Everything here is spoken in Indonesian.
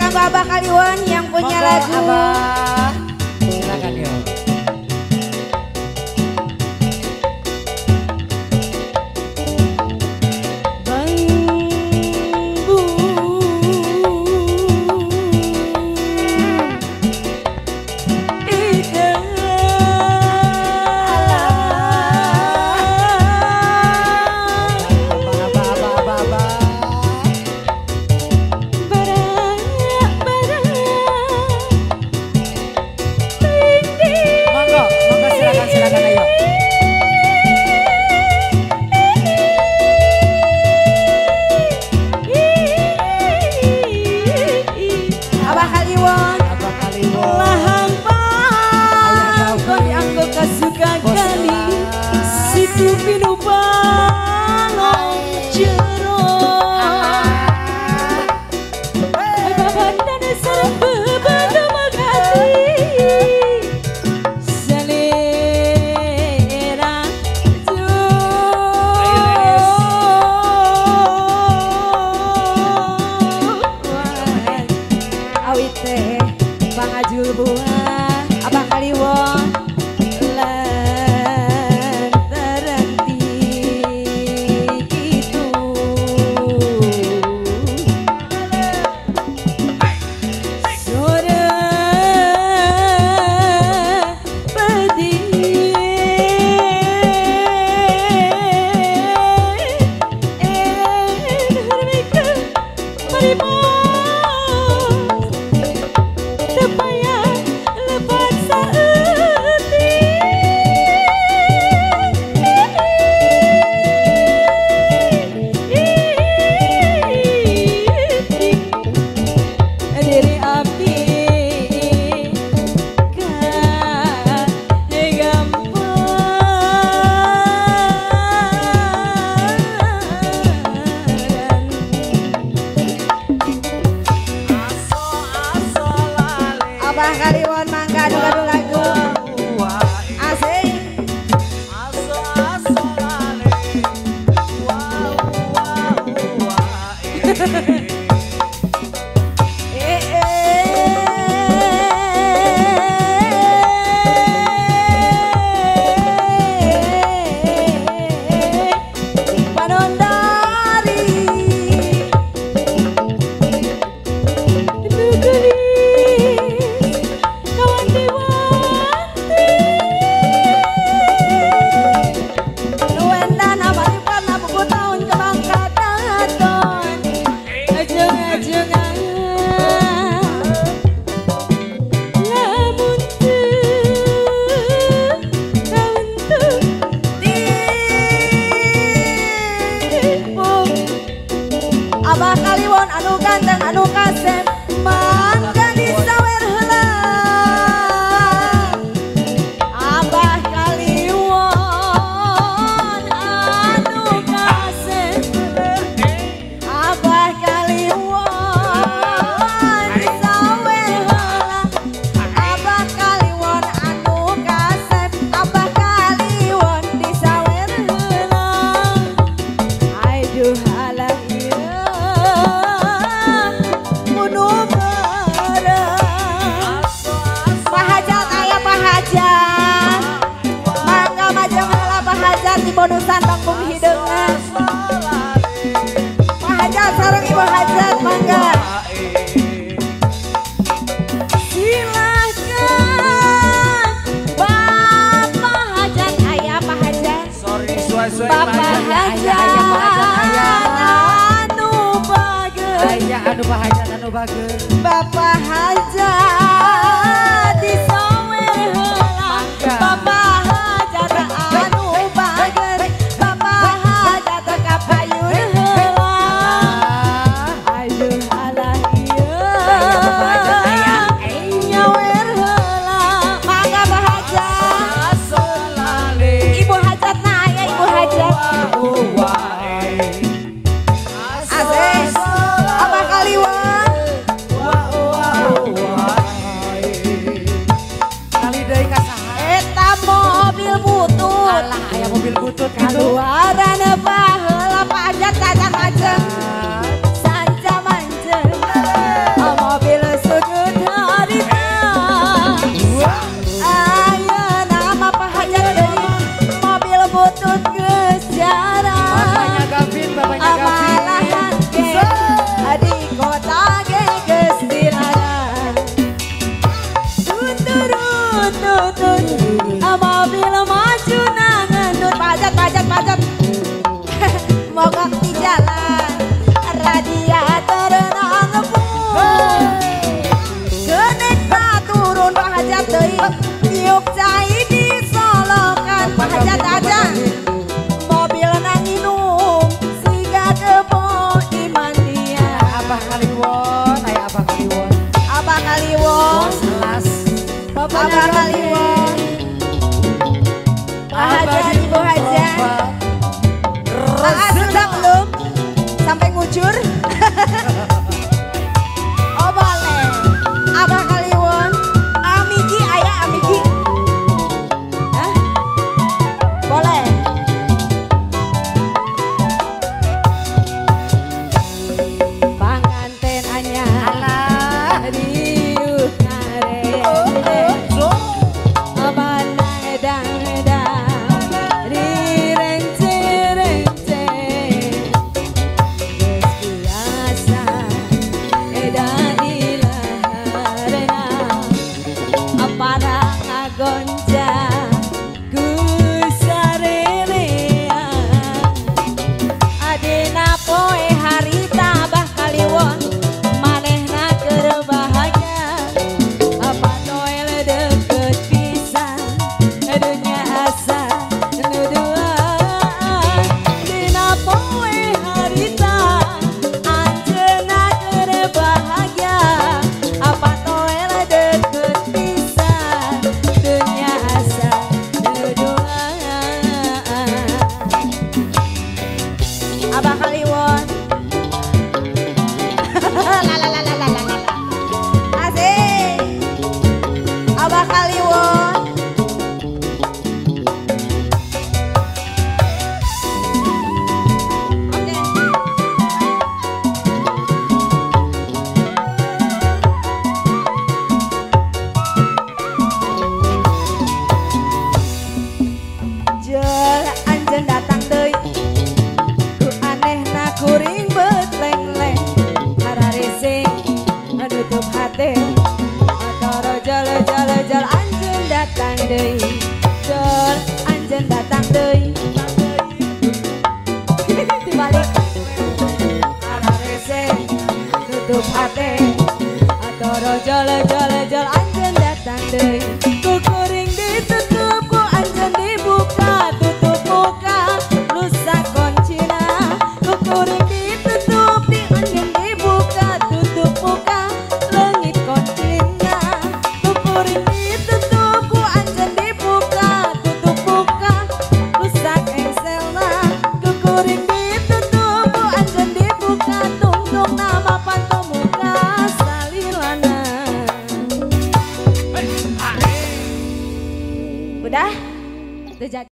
kanggo Abah Kliwon yang punya Monggo, lagu. Abah. Silakan yuk. Pangajul buah Abah Kliwon lantaran itu sore pedih harmika marimu Abah Kliwon mangga adu lagu asik. Abah Kliwon anu ganteng anu kasep mangga disawer heula. Abah Kliwon anu kasep, Abah Kliwon disawer heula. Abah Kliwon anu kasep, Abah Kliwon disawer heula. Aduh halah bonusan tanggung hideungan Pak Hajat sareng Ibu Hajat mangga silakan Bapak Hajat aya Pak Hajat Bapak Hajat anu bageus Bapak Hajat disawer heula Bapak Hajat anu anggota geges dirada tutut mobil maju nangenut pajat mogok di jalan radiator nangepun genek turun pahajat deui tiup cai disolokan pahajat aja mobil nanginum siga kepo imandia Abah Kaliwon, aya Abah Kaliwon. Abah Kaliwon Selas. Abah Kaliwon Pahajat Ibu Hajat sudah belum sampai ngujur oh boleh Abah Kaliwon Amigi ayah Amigi hah? Boleh panganten anyar riuh ngare abana edang-edang rirence-rence geus biasa edan ilaharna apana ngagoncang gusarerean adina poe harita Abah Kaliwon manehna keur bahagia apa noel deket pisan dunya asa nuduaan dina poe harita anjeunna keur bahagia apa noel deket pisan dunya asa nuduaan Abah Kaliwon asik Abah Kaliwon oke jel anjeun datang deui ku anehna kuring betleng-leng hararesing nutup hate atoro jel anjeun datang deui jel anjeun datang deui dibalik hararesing nutup hate atoro jel anjeun datang deui ku kuring ditutup ku anjeun dibuka tutup muka rusak kuncina ku kuring ditutup di anjeun dibuka tutup muka leungit kuncina ku kuring ditutup ku anjeun dibuka tutup muka rusak engselna ku kuring ditutup ku anjeun dibuka tungtung nama panto muka salilana udah? Udah jadi.